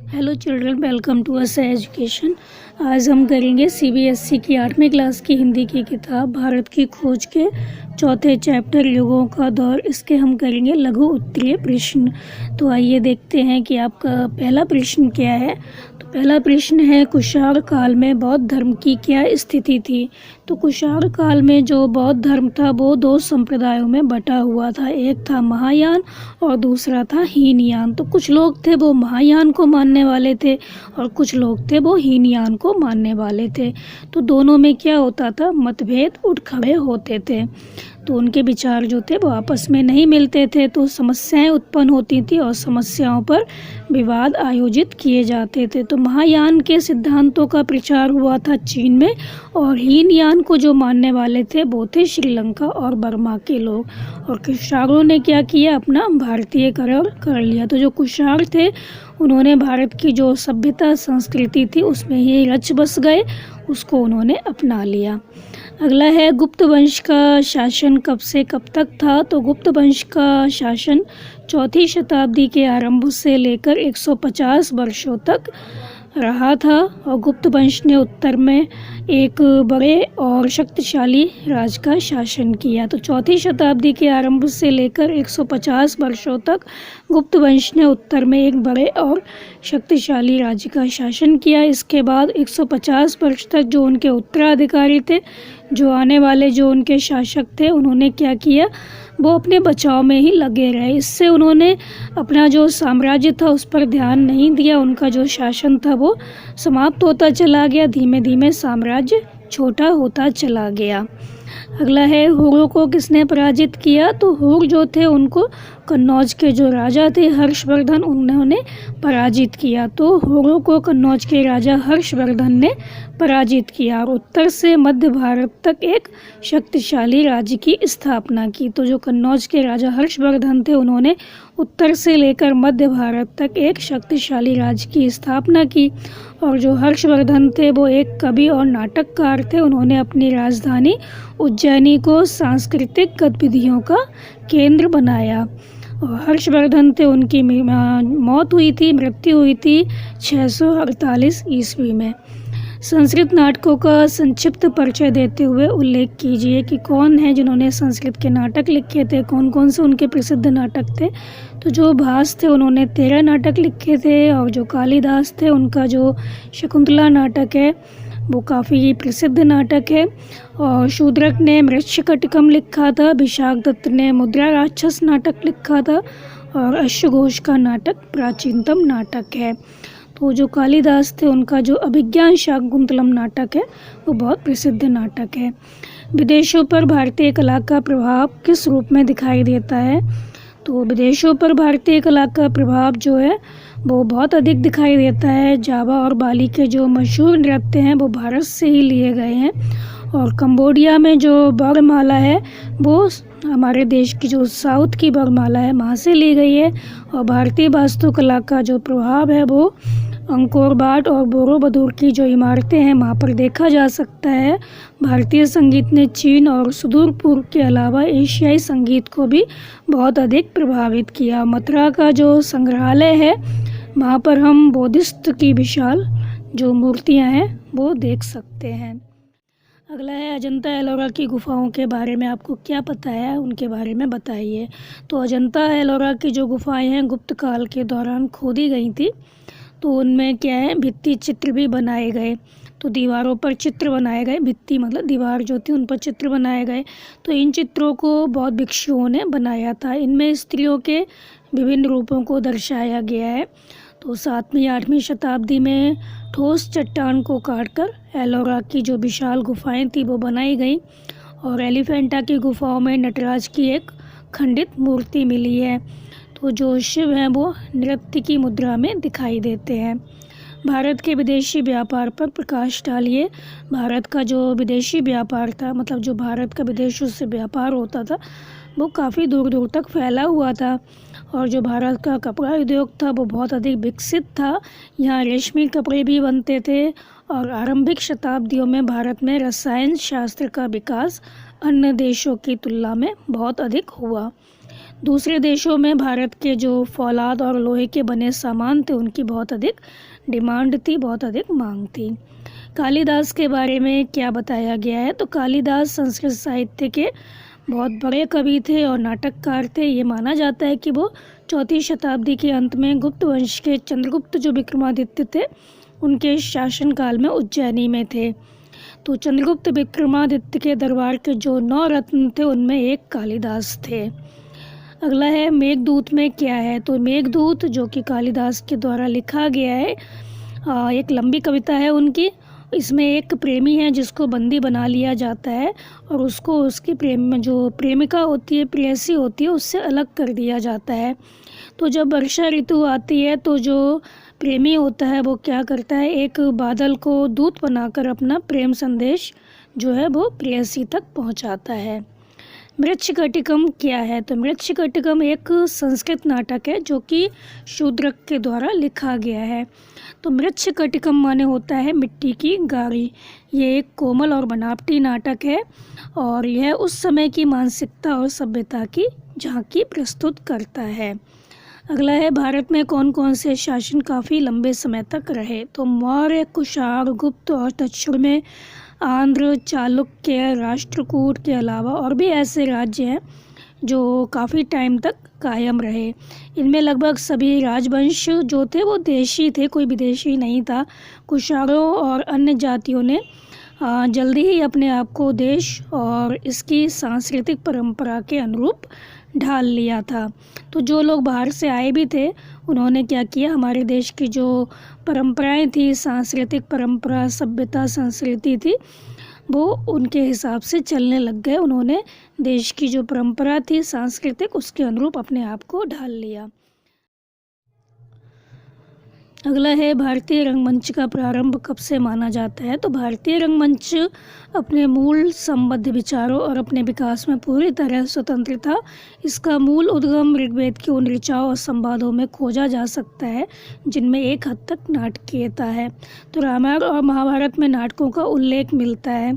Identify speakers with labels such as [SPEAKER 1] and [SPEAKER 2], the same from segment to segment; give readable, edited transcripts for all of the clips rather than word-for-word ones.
[SPEAKER 1] Hello children, welcome to us education. आज हम करेंगे सीबीएसई की 8वीं क्लास की हिंदी की किताब भारत की खोज के चौथे चैप्टर युगों का दौर। इसके हम करेंगे लघु उत्तरीय प्रश्न। तो आइए देखते हैं कि आपका पहला प्रश्न क्या है। तो पहला प्रश्न है, कुषाण काल में बौद्ध धर्म की क्या स्थिति थी। तो कुषाण काल में जो बौद्ध धर्म था वो दो संप्रदायों में बटा हुआ था। एक था महायान और दूसरा था हीनयान। तो कुछ लोग थे वो महायान को मानने वाले थे और कुछ लोग थे वो हीनयान को मानने वाले थे। तो दोनों में क्या होता था, मतभेद उठ खड़े होते थे। तो उनके विचार जो थे वो आपस में नहीं मिलते थे, तो समस्याएं उत्पन्न होती थी और समस्याओं पर विवाद आयोजित किए जाते थे। तो महायान के सिद्धांतों का प्रचार हुआ था चीन में और हीनयान को जो मानने वाले थे वो थे श्रीलंका और बर्मा के लोग। और कुषाणों ने क्या किया, अपना भारतीयकरण कर लिया। तो जो कुषाण थे उन्होंने भारत की जो सभ्यता संस्कृति थी उसमें ही रच बस गए, उसको उन्होंने अपना लिया। अगला है, गुप्त वंश का शासन कब से कब तक था। तो गुप्त वंश का शासन 4वीं शताब्दी के आरंभ से लेकर 150 वर्षों तक रहा था और गुप्त वंश ने उत्तर में एक बड़े और शक्तिशाली राज का शासन किया। तो 4वीं शताब्दी के आरंभ से लेकर 150 वर्षों तक गुप्त वंश ने उत्तर में एक बड़े और शक्तिशाली राज्य का शासन किया। इसके बाद 150 वर्ष तक जो उनके उत्तराधिकारी थे, जो आने वाले जो उनके शासक थे, उन्होंने क्या किया, वो अपने बचाव में ही लगे रहे। इससे उन्होंने अपना जो साम्राज्य था उस पर ध्यान नहीं दिया। उनका जो शासन था वो समाप्त होता चला गया, धीमे धीमे साम्राज्य छोटा होता चला गया। अगला है, हुरों को किसने पराजित किया। तो हुर जो थे उनको कन्नौज के जो राजा थे हर्षवर्धन, उन्होंने पराजित किया। तो हुरों को कन्नौज के राजा हर्षवर्धन ने पराजित किया और उत्तर से मध्य भारत तक एक शक्तिशाली राज्य की स्थापना की। तो जो कन्नौज के राजा हर्षवर्धन थे उन्होंने उत्तर से लेकर मध्य भारत तक एक शक्तिशाली राज्य की स्थापना की। और जो हर्षवर्धन थे वो एक कवि और नाटककार थे। उन्होंने अपनी राजधानी उज्जैनी को सांस्कृतिक गतिविधियों का केंद्र बनाया। और हर्षवर्धन थे, उनकी मृत्यु हुई थी 648 ईस्वी में। संस्कृत नाटकों का संक्षिप्त परिचय देते हुए उल्लेख कीजिए कि कौन है जिन्होंने संस्कृत के नाटक लिखे थे, कौन कौन से उनके प्रसिद्ध नाटक थे। तो जो भास थे उन्होंने 13 नाटक लिखे थे और जो कालिदास थे उनका जो शकुंतला नाटक है वो काफ़ी प्रसिद्ध नाटक है। और शूद्रक ने मृच्छकटिकम लिखा था, विशाख दत्त ने मुद्रा राक्षस नाटक लिखा था और अश्वघोष का नाटक प्राचीनतम नाटक है। तो जो कालिदास थे उनका जो अभिज्ञान शाकुंतलम नाटक है वो बहुत प्रसिद्ध नाटक है। विदेशों पर भारतीय कला का प्रभाव किस रूप में दिखाई देता है। तो विदेशों पर भारतीय कला का प्रभाव जो है वो बहुत अधिक दिखाई देता है। जावा और बाली के जो मशहूर नृत्य हैं वो भारत से ही लिए गए हैं। और कंबोडिया में जो वर्णमाला है वो हमारे देश की जो साउथ की वर्णमाला है वहाँ से ली गई है। और भारतीय वास्तुकला का जो प्रभाव है वो अंकोर वाट और बोरोबुदुर की जो इमारतें हैं वहाँ पर देखा जा सकता है। भारतीय संगीत ने चीन और सुदूर पूर्व के अलावा एशियाई संगीत को भी बहुत अधिक प्रभावित किया। मथुरा का जो संग्रहालय है वहाँ पर हम बुद्धिस्ट की विशाल जो मूर्तियाँ हैं वो देख सकते हैं। अगला है, अजंता एलोरा की गुफाओं के बारे में आपको क्या पता है, उनके बारे में बताइए। तो अजंता एलोरा की जो गुफाएं हैं गुप्त काल के दौरान खोदी गई थी। तो उनमें क्या है, भित्ति चित्र भी बनाए गए। तो दीवारों पर चित्र बनाए गए, भित्ति मतलब दीवार जो थी उन पर चित्र बनाए गए। तो इन चित्रों को बौद्ध भिक्षुओं ने बनाया था। इनमें स्त्रियों के विभिन्न रूपों को दर्शाया गया है। तो 7वीं-8वीं शताब्दी में ठोस चट्टान को काटकर एलोरा की जो विशाल गुफाएं थी वो बनाई गई। और एलिफेंटा की गुफाओं में नटराज की एक खंडित मूर्ति मिली है। तो जो शिव हैं वो नृत्य की मुद्रा में दिखाई देते हैं। भारत के विदेशी व्यापार पर प्रकाश डालिए। भारत का जो विदेशी व्यापार था, मतलब जो भारत का विदेशों से व्यापार होता था वो काफ़ी दूर दूर तक फैला हुआ था। और जो भारत का कपड़ा उद्योग था वो बहुत अधिक विकसित था। यहाँ रेशमी कपड़े भी बनते थे। और आरंभिक शताब्दियों में भारत में रसायन शास्त्र का विकास अन्य देशों की तुलना में बहुत अधिक हुआ। दूसरे देशों में भारत के जो फौलाद और लोहे के बने सामान थे उनकी बहुत अधिक डिमांड थी, बहुत अधिक मांग थी। कालिदास के बारे में क्या बताया गया है? तो कालिदास संस्कृत साहित्य के बहुत बड़े कवि थे और नाटककार थे। ये माना जाता है कि वो 4वीं शताब्दी के अंत में गुप्त वंश के चंद्रगुप्त जो विक्रमादित्य थे उनके शासनकाल में उज्जैनी में थे। तो चंद्रगुप्त विक्रमादित्य के दरबार के जो 9 रत्न थे उनमें एक कालिदास थे। अगला है मेघदूत में क्या है? तो मेघदूत जो कि कालिदास के द्वारा लिखा गया है, एक लंबी कविता है उनकी। इसमें एक प्रेमी है जिसको बंदी बना लिया जाता है और उसको उसकी जो प्रेमिका होती है, प्रेयसी होती है, उससे अलग कर दिया जाता है। तो जब वर्षा ऋतु आती है तो जो प्रेमी होता है वो क्या करता है, एक बादल को दूत बनाकर अपना प्रेम संदेश जो है वो प्रेयसी तक पहुंचाता है। मृच्छकटिकम क्या है? तो मृच्छकटिकम एक संस्कृत नाटक है जो कि शूद्रक के द्वारा लिखा गया है। तो मृच्छकटिकम माने होता है मिट्टी की गाड़ी। ये एक कोमल और बनावटी नाटक है और यह उस समय की मानसिकता और सभ्यता की झांकी प्रस्तुत करता है। अगला है भारत में कौन कौन से शासन काफ़ी लंबे समय तक रहे? तो मौर्य, कुषाण, गुप्त और दक्षिण में आंध्र, चालुक्य, राष्ट्रकूट के अलावा और भी ऐसे राज्य हैं जो काफ़ी टाइम तक कायम रहे। इनमें लगभग सभी राजवंश जो थे वो देशी थे, कोई विदेशी नहीं था। कुषाणों और अन्य जातियों ने जल्दी ही अपने आप को देश और इसकी सांस्कृतिक परंपरा के अनुरूप ढाल लिया था। तो जो लोग बाहर से आए भी थे उन्होंने क्या किया, हमारे देश की जो परंपराएं थी, सांस्कृतिक परंपरा, सभ्यता, संस्कृति थी, वो उनके हिसाब से चलने लग गए। उन्होंने देश की जो परंपरा थी सांस्कृतिक, उसके अनुरूप अपने आप को ढाल लिया। अगला है भारतीय रंगमंच का प्रारंभ कब से माना जाता है? तो भारतीय रंगमंच अपने मूल संबद्ध विचारों और अपने विकास में पूरी तरह स्वतंत्र था। इसका मूल उद्गम ऋग्वेद की उन ऋचाओं और संवादों में खोजा जा सकता है जिनमें एक हद तक नाटकीयता है। तो रामायण और महाभारत में नाटकों का उल्लेख मिलता है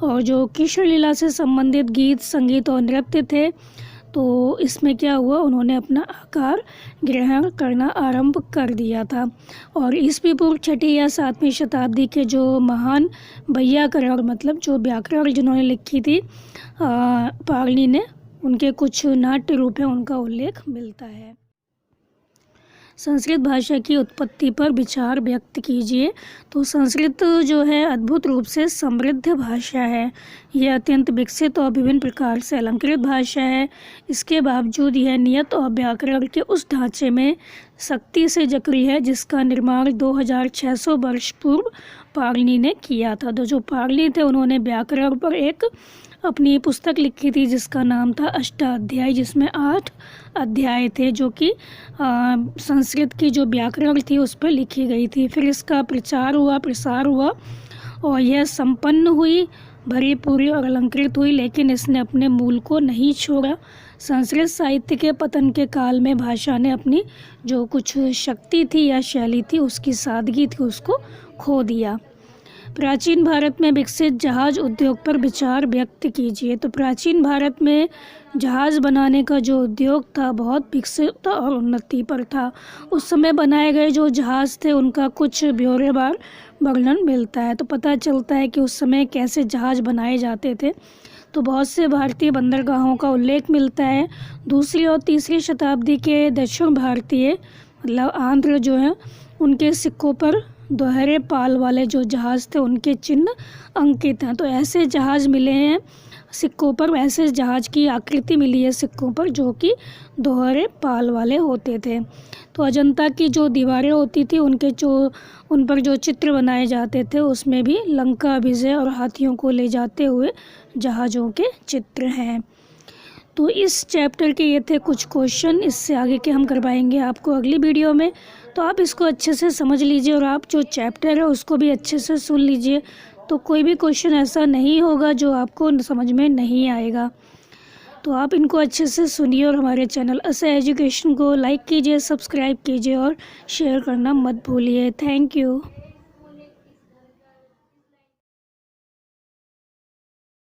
[SPEAKER 1] और जो कृष्ण लीला से संबंधित गीत, संगीत और नृत्य थे तो इसमें क्या हुआ, उन्होंने अपना आकार ग्रहण करना आरंभ कर दिया था। और ईस्वी पूर्व 6वीं या 7वीं शताब्दी के जो महान वैयाकरण मतलब जो व्याकरण जिन्होंने लिखी थी पाणिनि ने, उनके कुछ नाट्य रूप हैं, उनका उल्लेख मिलता है। संस्कृत भाषा की उत्पत्ति पर विचार व्यक्त कीजिए। तो संस्कृत जो है अद्भुत रूप से समृद्ध भाषा है। यह अत्यंत विकसित और विभिन्न प्रकार से अलंकृत भाषा है। इसके बावजूद यह नियत और व्याकरण के उस ढांचे में सख्ती से जकड़ी है जिसका निर्माण 2600 वर्ष पूर्व पाणिनि ने किया था। तो जो पाणिनि थे उन्होंने व्याकरण पर एक अपनी पुस्तक लिखी थी जिसका नाम था अष्टाध्यायी, जिसमें 8 अध्याय थे जो कि संस्कृत की जो व्याकरण थी उस पर लिखी गई थी। फिर इसका प्रचार हुआ, प्रसार हुआ और यह संपन्न हुई, भरी पूरी और अलंकृत हुई, लेकिन इसने अपने मूल को नहीं छोड़ा। संस्कृत साहित्य के पतन के काल में भाषा ने अपनी जो कुछ शक्ति थी या शैली थी, उसकी सादगी थी, उसको खो दिया। प्राचीन भारत में विकसित जहाज उद्योग पर विचार व्यक्त कीजिए। तो प्राचीन भारत में जहाज़ बनाने का जो उद्योग था बहुत विकसित और उन्नति पर था। उस समय बनाए गए जो जहाज़ थे उनका कुछ ब्यौरेवार वर्णन मिलता है। तो पता चलता है कि उस समय कैसे जहाज़ बनाए जाते थे। तो बहुत से भारतीय बंदरगाहों का उल्लेख मिलता है। 2री और 3री शताब्दी के दक्षिण भारतीय मतलब आंध्र जो है उनके सिक्कों पर दोहरे पाल वाले जो जहाज़ थे उनके चिन्ह अंकित हैं। तो ऐसे जहाज़ मिले हैं सिक्कों पर, ऐसे जहाज़ की आकृति मिली है सिक्कों पर जो कि दोहरे पाल वाले होते थे। तो अजंता की जो दीवारें होती थी उन पर जो चित्र बनाए जाते थे उसमें भी लंका विजय और हाथियों को ले जाते हुए जहाज़ों के चित्र हैं। तो इस चैप्टर के ये थे कुछ क्वेश्चन। इससे आगे के हम करवाएंगे आपको अगली वीडियो में। तो आप इसको अच्छे से समझ लीजिए और आप जो चैप्टर है उसको भी अच्छे से सुन लीजिए। तो कोई भी क्वेश्चन ऐसा नहीं होगा जो आपको समझ में नहीं आएगा। तो आप इनको अच्छे से सुनिए और हमारे चैनल असा एजुकेशन को लाइक कीजिए, सब्सक्राइब कीजिए और शेयर करना मत भूलिए। Thank you.